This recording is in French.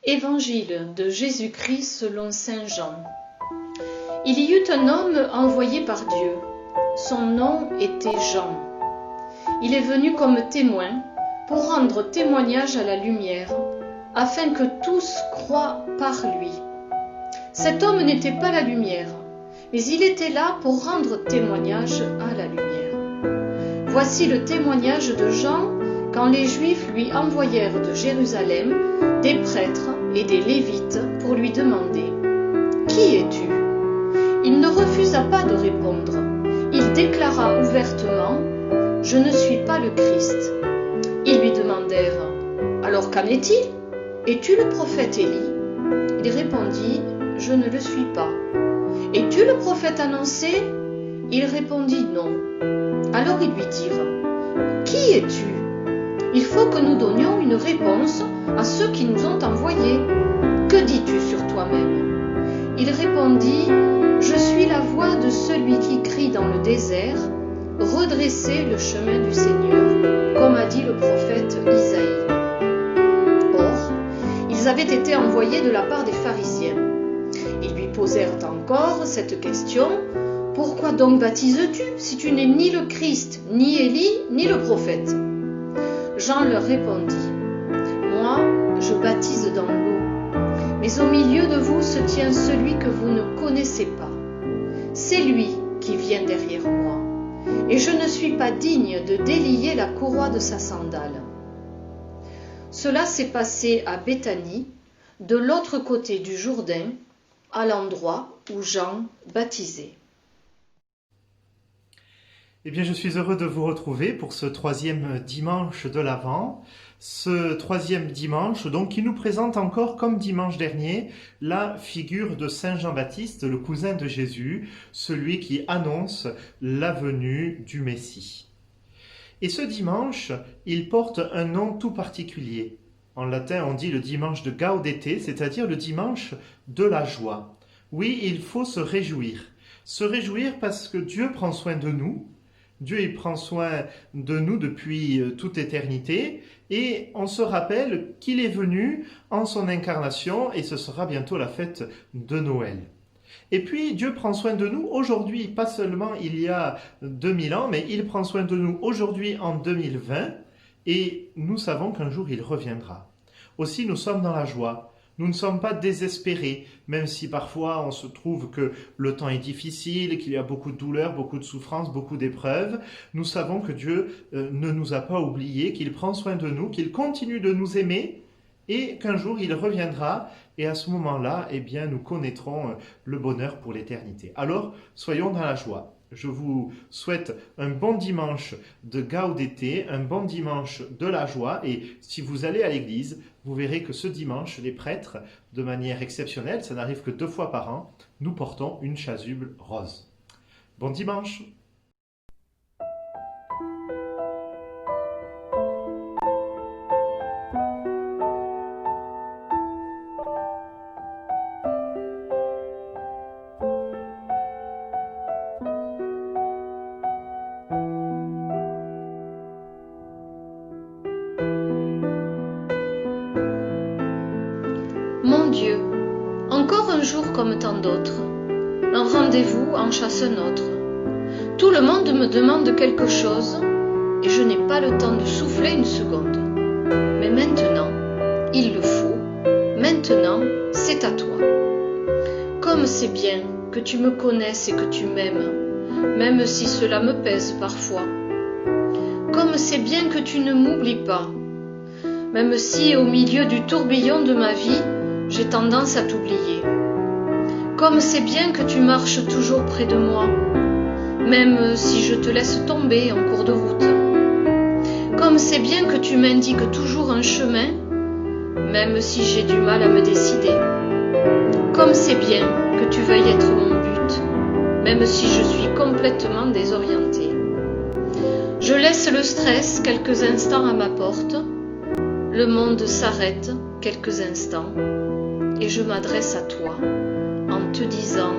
Évangile de Jésus-Christ selon saint Jean. Il y eut un homme envoyé par Dieu. Son nom était Jean. Il est venu comme témoin pour rendre témoignage à la lumière, afin que tous croient par lui. Cet homme n'était pas la lumière, mais il était là pour rendre témoignage à la lumière. Voici le témoignage de Jean quand les Juifs lui envoyèrent de Jérusalem des prêtres et des Lévites pour lui demander « Qui es-tu » Il ne refusa pas de répondre. Il déclara ouvertement « Je ne suis pas le Christ ». Ils lui demandèrent « Alors qu'en est-il ? Es-tu le prophète Élie » Il répondit « Je ne le suis pas ». « Es-tu le prophète annoncé » Il répondit « Non ». Alors ils lui dirent « Qui es-tu » Il faut que nous donnions une réponse à ceux qui nous ont envoyés. Que dis-tu sur toi-même ? Il répondit « Je suis la voix de celui qui crie dans le désert, redressez le chemin du Seigneur, comme a dit le prophète Isaïe. » Or, ils avaient été envoyés de la part des pharisiens. Ils lui posèrent encore cette question « Pourquoi donc baptises-tu si tu n'es ni le Christ, ni Élie, ni le prophète ?» Jean leur répondit « Moi, je baptise dans l'eau, mais au milieu de vous se tient celui que vous ne connaissez pas. C'est lui qui vient derrière moi, et je ne suis pas digne de délier la courroie de sa sandale. » Cela s'est passé à Béthanie, de l'autre côté du Jourdain, à l'endroit où Jean baptisait. Eh bien, je suis heureux de vous retrouver pour ce troisième dimanche de l'Avent. Ce troisième dimanche, donc, qui nous présente encore, comme dimanche dernier, la figure de Saint Jean-Baptiste, le cousin de Jésus, celui qui annonce la venue du Messie. Et ce dimanche, il porte un nom tout particulier. En latin, on dit le dimanche de Gaudete, c'est-à-dire le dimanche de la joie. Oui, il faut se réjouir. Se réjouir parce que Dieu prend soin de nous. Dieu il prend soin de nous depuis toute éternité et on se rappelle qu'il est venu en son incarnation et ce sera bientôt la fête de Noël. Et puis Dieu prend soin de nous aujourd'hui, pas seulement il y a 2000 ans, mais il prend soin de nous aujourd'hui en 2020 et nous savons qu'un jour il reviendra. Aussi nous sommes dans la joie. Nous ne sommes pas désespérés, même si parfois on se trouve que le temps est difficile, qu'il y a beaucoup de douleurs, beaucoup de souffrances, beaucoup d'épreuves. Nous savons que Dieu ne nous a pas oubliés, qu'il prend soin de nous, qu'il continue de nous aimer et qu'un jour il reviendra et à ce moment-là, eh bien, nous connaîtrons le bonheur pour l'éternité. Alors, soyons dans la joie. Je vous souhaite un bon dimanche de Gaudete, un bon dimanche de la joie et si vous allez à l'église, vous verrez que ce dimanche, les prêtres, de manière exceptionnelle, ça n'arrive que 2 fois par an, nous portons une chasuble rose. Bon dimanche! Mon Dieu, encore un jour comme tant d'autres, un rendez-vous en chasse un autre. Tout le monde me demande quelque chose et je n'ai pas le temps de souffler une seconde. Mais maintenant, il le faut, maintenant c'est à toi. Comme c'est bien que tu me connaisses et que tu m'aimes, même si cela me pèse parfois. Comme c'est bien que tu ne m'oublies pas, même si au milieu du tourbillon de ma vie, j'ai tendance à t'oublier. Comme c'est bien que tu marches toujours près de moi, même si je te laisse tomber en cours de route. Comme c'est bien que tu m'indiques toujours un chemin, même si j'ai du mal à me décider. Comme c'est bien que tu veuilles être mon but, même si je suis complètement désorientée. Je laisse le stress quelques instants à ma porte, le monde s'arrête quelques instants, et je m'adresse à toi en te disant